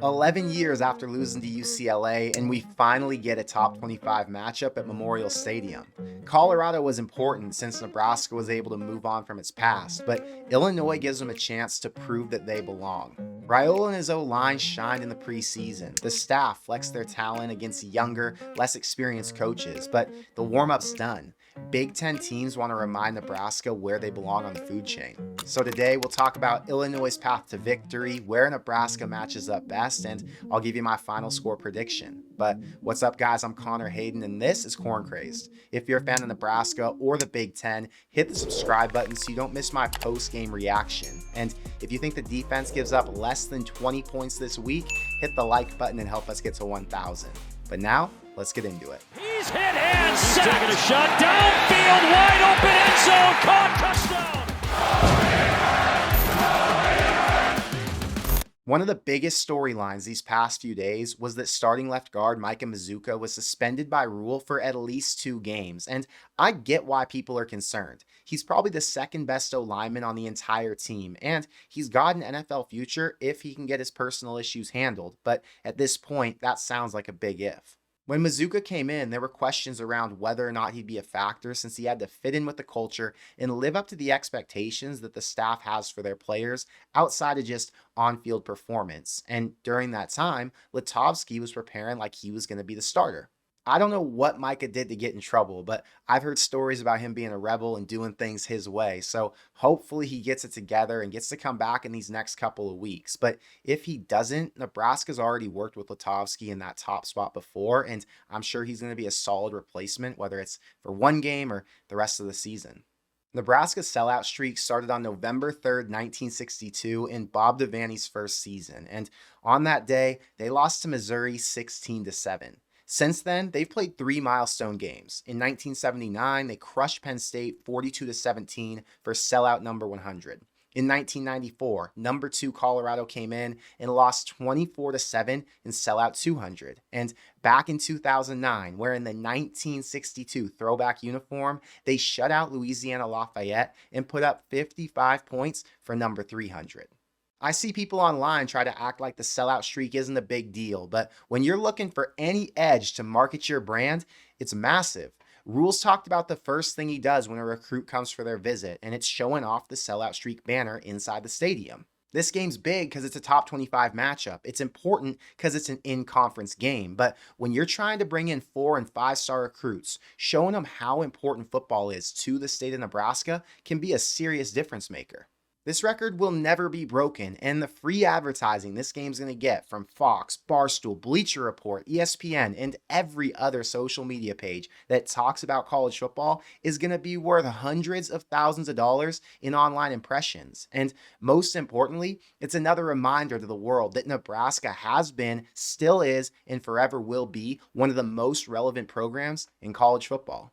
11 years after losing to UCLA, and we finally get a top 25 matchup at Memorial Stadium. Colorado was important since Nebraska was able to move on from its past, but Illinois gives them a chance to prove that they belong. Raiola and his O-line shined in the preseason. The staff flexed their talent against younger, less experienced coaches, but the warm-up's done. Big Ten teams want to remind Nebraska where they belong on the food chain. So today we'll talk about Illinois' path to victory, where Nebraska matches up best, and I'll give you my final score prediction. But what's up, guys? I'm Connor Hayden, and this is Corn Crazed. If you're a fan of Nebraska or the Big Ten, hit the subscribe button so you don't miss my post-game reaction. And if you think the defense gives up less than 20 points this week, hit the like button and help us get to 1,000. But now, let's get into it. He's hit and set. He's taking a shot downfield, wide open end zone, caught, touchdown. One of the biggest storylines these past few days was that starting left guard Micah Mazzccua was suspended by rule for at least 2 games, and I get why people are concerned. He's probably the second best O-lineman on the entire team, and he's got an NFL future if he can get his personal issues handled, but at this point, that sounds like a big if. When Mazzccua came in, there were questions around whether or not he'd be a factor since he had to fit in with the culture and live up to the expectations that the staff has for their players outside of just on-field performance. And during that time, Litovsky was preparing like he was going to be the starter. I don't know what Micah did to get in trouble, but I've heard stories about him being a rebel and doing things his way. So hopefully he gets it together and gets to come back in these next couple of weeks. But if he doesn't, Nebraska's already worked with Litovsky in that top spot before, and I'm sure he's going to be a solid replacement, whether it's for one game or the rest of the season. Nebraska's sellout streak started on November 3rd, 1962, in Bob Devaney's first season. And on that day, they lost to Missouri 16-7. Since then, they've played 3 milestone games. In 1979, they crushed Penn State 42-17 for sellout number 100. In 1994, number 2 Colorado came in and lost 24-7 in sellout 200. And back in 2009, wearing the 1962 throwback uniform, they shut out Louisiana Lafayette and put up 55 points for number 300. I see people online try to act like the sellout streak isn't a big deal, but when you're looking for any edge to market your brand, it's massive. Rules talked about the first thing he does when a recruit comes for their visit, and it's showing off the sellout streak banner inside the stadium. This game's big because it's a top 25 matchup. It's important because it's an in-conference game, but when you're trying to bring in 4- and 5-star recruits, showing them how important football is to the state of Nebraska can be a serious difference maker. This record will never be broken, and the free advertising this game's going to get from Fox, Barstool, Bleacher Report, ESPN, and every other social media page that talks about college football is going to be worth hundreds of thousands of dollars in online impressions. And most importantly, it's another reminder to the world that Nebraska has been, still is, and forever will be one of the most relevant programs in college football.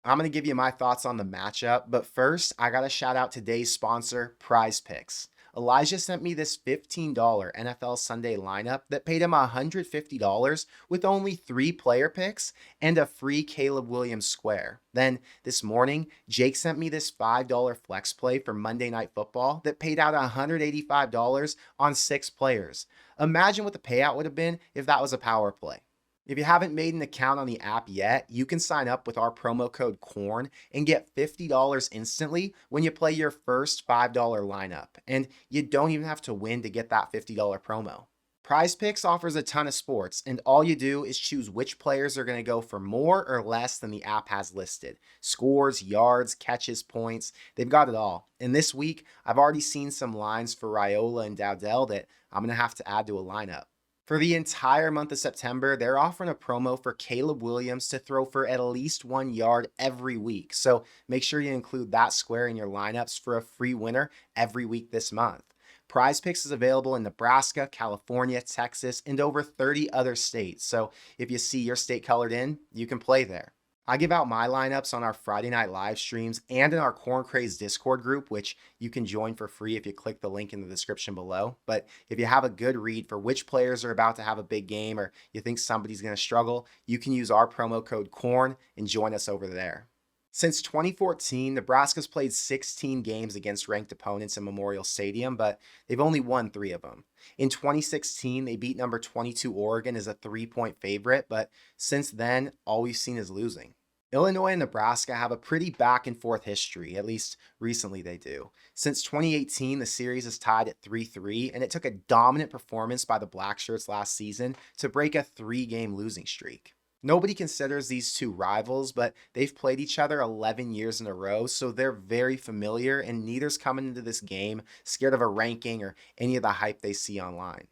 I'm going to give you my thoughts on the matchup, but first, I got to shout out today's sponsor, Prize Picks. Elijah sent me this $15 NFL Sunday lineup that paid him $150 with only 3 player picks and a free Caleb Williams square. Then this morning, Jake sent me this $5 flex play for Monday Night Football that paid out $185 on 6 players. Imagine what the payout would have been if that was a power play. If you haven't made an account on the app yet, you can sign up with our promo code CORN and get $50 instantly when you play your first $5 lineup. And you don't even have to win to get that $50 promo. Prize Picks offers a ton of sports, and all you do is choose which players are going to go for more or less than the app has listed. Scores, yards, catches, points, they've got it all. And this week, I've already seen some lines for Raiola and Dowdell that I'm going to have to add to a lineup. For the entire month of September, they're offering a promo for Caleb Williams to throw for at least 1 yard every week. So make sure you include that square in your lineups for a free winner every week this month. Prize Picks is available in Nebraska, California, Texas, and over 30 other states. So if you see your state colored in, you can play there. I give out my lineups on our Friday night live streams and in our Corn Craze Discord group, which you can join for free if you click the link in the description below. But if you have a good read for which players are about to have a big game or you think somebody's going to struggle, you can use our promo code CORN and join us over there. Since 2014, Nebraska's played 16 games against ranked opponents in Memorial Stadium, but they've only won 3 of them. In 2016, they beat number 22 Oregon as a 3-point favorite, but since then, all we've seen is losing. Illinois and Nebraska have a pretty back and forth history, at least recently they do. Since 2018, the series is tied at 3-3, and it took a dominant performance by the Blackshirts last season to break a 3-game losing streak. Nobody considers these two rivals, but they've played each other 11 years in a row, so they're very familiar, and neither's coming into this game scared of a ranking or any of the hype they see online.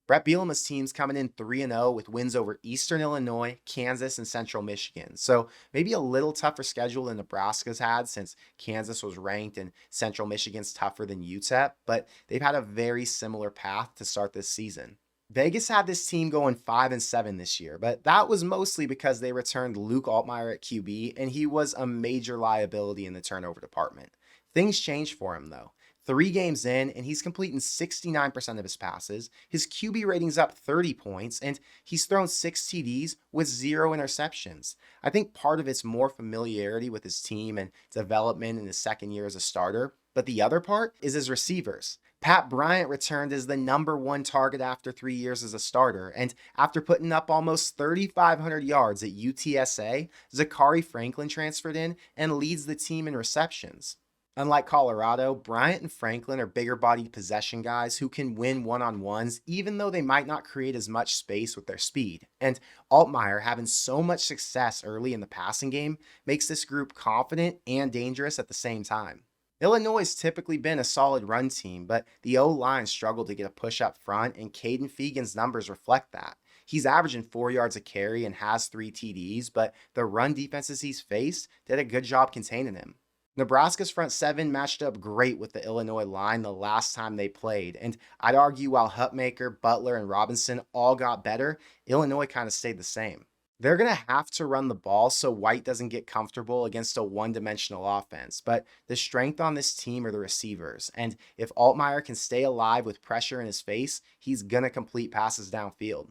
Brett Bielema's team's coming in 3-0 with wins over Eastern Illinois, Kansas, and Central Michigan. So maybe a little tougher schedule than Nebraska's had since Kansas was ranked and Central Michigan's tougher than UTEP, but they've had a very similar path to start this season. Vegas had this team going 5-7 this year, but that was mostly because they returned Luke Altmaier at QB, and he was a major liability in the turnover department. Things changed for him, though. 3 games in, and he's completing 69% of his passes. His QB rating's up 30 points, and he's thrown 6 TDs with 0 interceptions. I think part of it's more familiarity with his team and development in his second year as a starter, but the other part is his receivers. Pat Bryant returned as the number 1 target after 3 years as a starter, and after putting up almost 3,500 yards at UTSA, Zachary Franklin transferred in and leads the team in receptions. Unlike Colorado, Bryant and Franklin are bigger-bodied possession guys who can win one-on-ones even though they might not create as much space with their speed. And Altmaier having so much success early in the passing game makes this group confident and dangerous at the same time. Illinois has typically been a solid run team, but the O-line struggled to get a push up front, and Caden Fegan's numbers reflect that. He's averaging 4 yards a carry and has 3 TDs, but the run defenses he's faced did a good job containing him. Nebraska's front 7 matched up great with the Illinois line the last time they played, and I'd argue while Hutmaker, Butler, and Robinson all got better, Illinois kind of stayed the same. They're going to have to run the ball so White doesn't get comfortable against a one-dimensional offense, but the strength on this team are the receivers, and if Altmaier can stay alive with pressure in his face, he's going to complete passes downfield.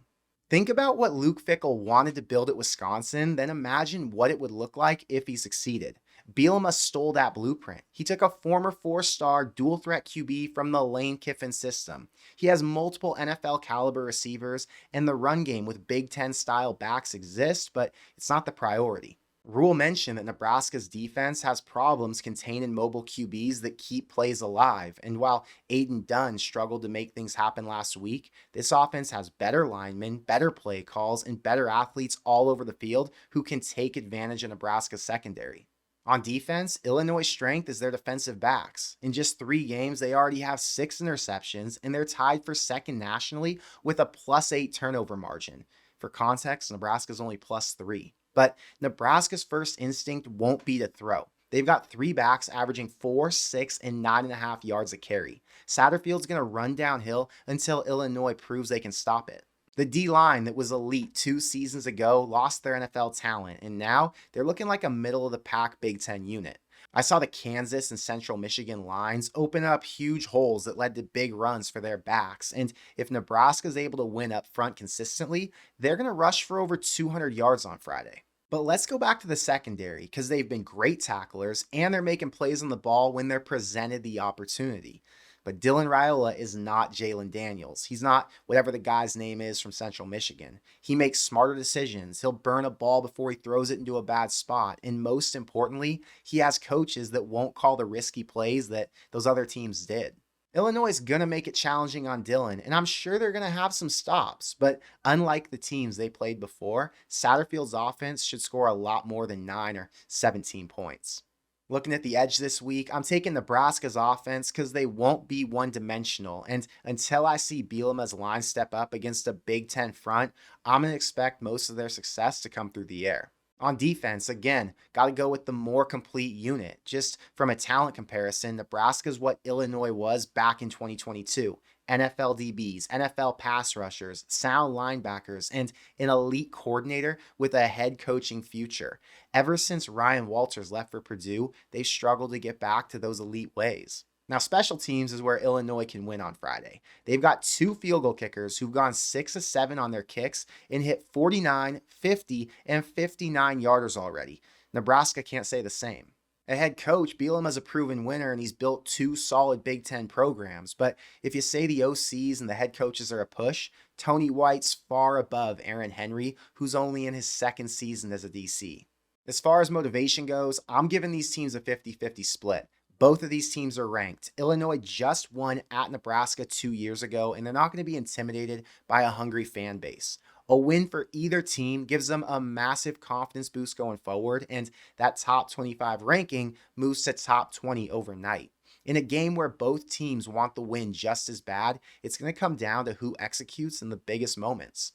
Think about what Luke Fickell wanted to build at Wisconsin, then imagine what it would look like if he succeeded. Bielema stole that blueprint. He took a former 4-star dual-threat QB from the Lane Kiffin system. He has multiple NFL-caliber receivers, and the run game with Big Ten-style backs exists, but it's not the priority. Rule mentioned that Nebraska's defense has problems containing mobile QBs that keep plays alive, and while Aiden Dunn struggled to make things happen last week, this offense has better linemen, better play calls, and better athletes all over the field who can take advantage of Nebraska's secondary. On defense, Illinois' strength is their defensive backs. In just 3 games, they already have 6 interceptions, and they're tied for second nationally with a +8 turnover margin. For context, Nebraska's only +3. But Nebraska's first instinct won't be to throw. They've got 3 backs averaging 4, 6, and 9.5 yards a carry. Satterfield's going to run downhill until Illinois proves they can stop it. The D-line that was elite 2 seasons ago lost their NFL talent, and now they're looking like a middle-of-the-pack Big Ten unit. I saw the Kansas and Central Michigan lines open up huge holes that led to big runs for their backs, and if Nebraska's able to win up front consistently, they're going to rush for over 200 yards on Friday. But let's go back to the secondary, because they've been great tacklers, and they're making plays on the ball when they're presented the opportunity. But Dylan Raiola is not Jalen Daniels. He's not whatever the guy's name is from Central Michigan. He makes smarter decisions. He'll burn a ball before he throws it into a bad spot. And most importantly, he has coaches that won't call the risky plays that those other teams did. Illinois is going to make it challenging on Dylan, and I'm sure they're going to have some stops. But unlike the teams they played before, Satterfield's offense should score a lot more than 9 or 17 points. Looking at the edge this week, I'm taking Nebraska's offense because they won't be one-dimensional. And until I see Bielema's line step up against a Big Ten front, I'm going to expect most of their success to come through the air. On defense, again, got to go with the more complete unit. Just from a talent comparison, Nebraska's what Illinois was back in 2022. NFL DBs, NFL pass rushers, sound linebackers, and an elite coordinator with a head coaching future. Ever since Ryan Walters left for Purdue, they've struggled to get back to those elite ways. Now, special teams is where Illinois can win on Friday. They've got 2 field goal kickers who've gone 6 of 7 on their kicks and hit 49, 50, and 59 yarders already. Nebraska can't say the same. A head coach, Bielema is a proven winner and he's built two solid Big Ten programs. But if you say the OCs and the head coaches are a push, Tony White's far above Aaron Henry, who's only in his second season as a DC. As far as motivation goes, I'm giving these teams a 50-50 split. Both of these teams are ranked. Illinois just won at Nebraska 2 years ago, and they're not going to be intimidated by a hungry fan base. A win for either team gives them a massive confidence boost going forward, and that top 25 ranking moves to top 20 overnight. In a game where both teams want the win just as bad, it's going to come down to who executes in the biggest moments.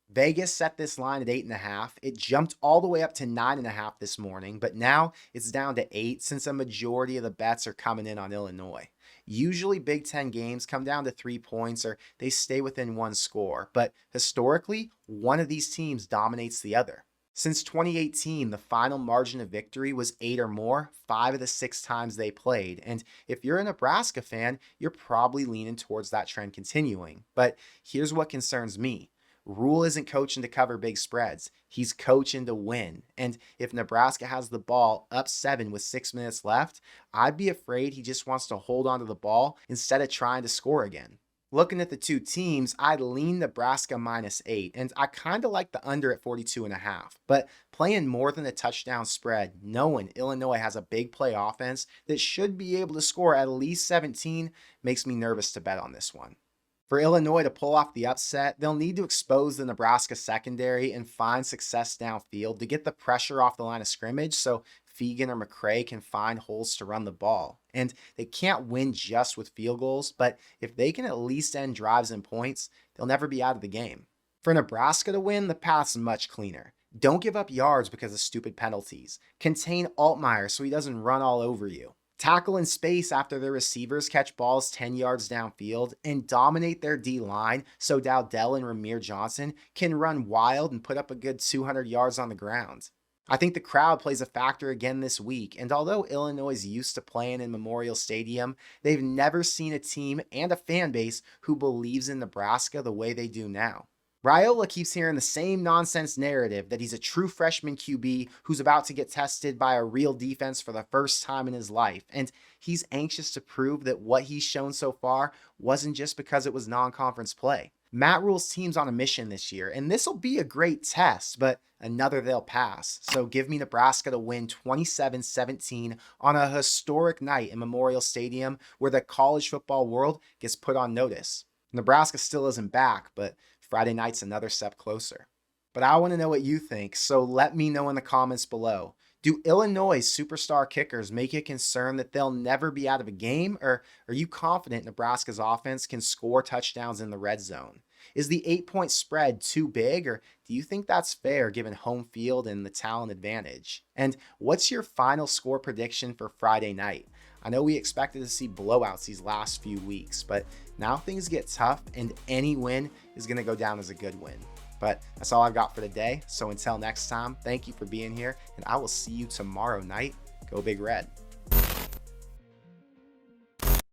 Vegas set this line at 8.5. It jumped all the way up to 9.5 this morning, but now it's down to 8 since a majority of the bets are coming in on Illinois. Usually Big Ten games come down to 3 points or they stay within one score, but historically, one of these teams dominates the other. Since 2018, the final margin of victory was 8 or more 5 of the 6 times they played, and if you're a Nebraska fan, you're probably leaning towards that trend continuing. But here's what concerns me. Rule isn't coaching to cover big spreads. He's coaching to win. And if Nebraska has the ball up 7 with 6 minutes left, I'd be afraid he just wants to hold onto the ball instead of trying to score again. Looking at the two teams, I'd lean Nebraska -8, and I kind of like the under at 42.5. But playing more than a touchdown spread, knowing Illinois has a big play offense that should be able to score at least 17, makes me nervous to bet on this one. For Illinois to pull off the upset, they'll need to expose the Nebraska secondary and find success downfield to get the pressure off the line of scrimmage so Fegan or McCray can find holes to run the ball. And they can't win just with field goals, but if they can at least end drives and points, they'll never be out of the game. For Nebraska to win, the path's much cleaner. Don't give up yards because of stupid penalties. Contain Altmaier so he doesn't run all over you. Tackle in space after their receivers catch balls 10 yards downfield, and dominate their D-line so Dowdell and Ramir Johnson can run wild and put up a good 200 yards on the ground. I think the crowd plays a factor again this week, and although Illinois is used to playing in Memorial Stadium, they've never seen a team and a fan base who believes in Nebraska the way they do now. Raiola keeps hearing the same nonsense narrative that he's a true freshman QB who's about to get tested by a real defense for the first time in his life, and he's anxious to prove that what he's shown so far wasn't just because it was non-conference play. Matt Rule's team's on a mission this year, and this will be a great test, but another they'll pass. So give me Nebraska to win 27-17 on a historic night in Memorial Stadium where the college football world gets put on notice. Nebraska still isn't back, but Friday night's another step closer. But I want to know what you think, so let me know in the comments below. Do Illinois' superstar kickers make you concerned that they'll never be out of a game, or are you confident Nebraska's offense can score touchdowns in the red zone? Is the 8-point spread too big, or do you think that's fair given home field and the talent advantage? And what's your final score prediction for Friday night? I know we expected to see blowouts these last few weeks, but now things get tough and any win is going to go down as a good win. But that's all I've got for today. So until next time, thank you for being here, and I will see you tomorrow night. Go Big Red.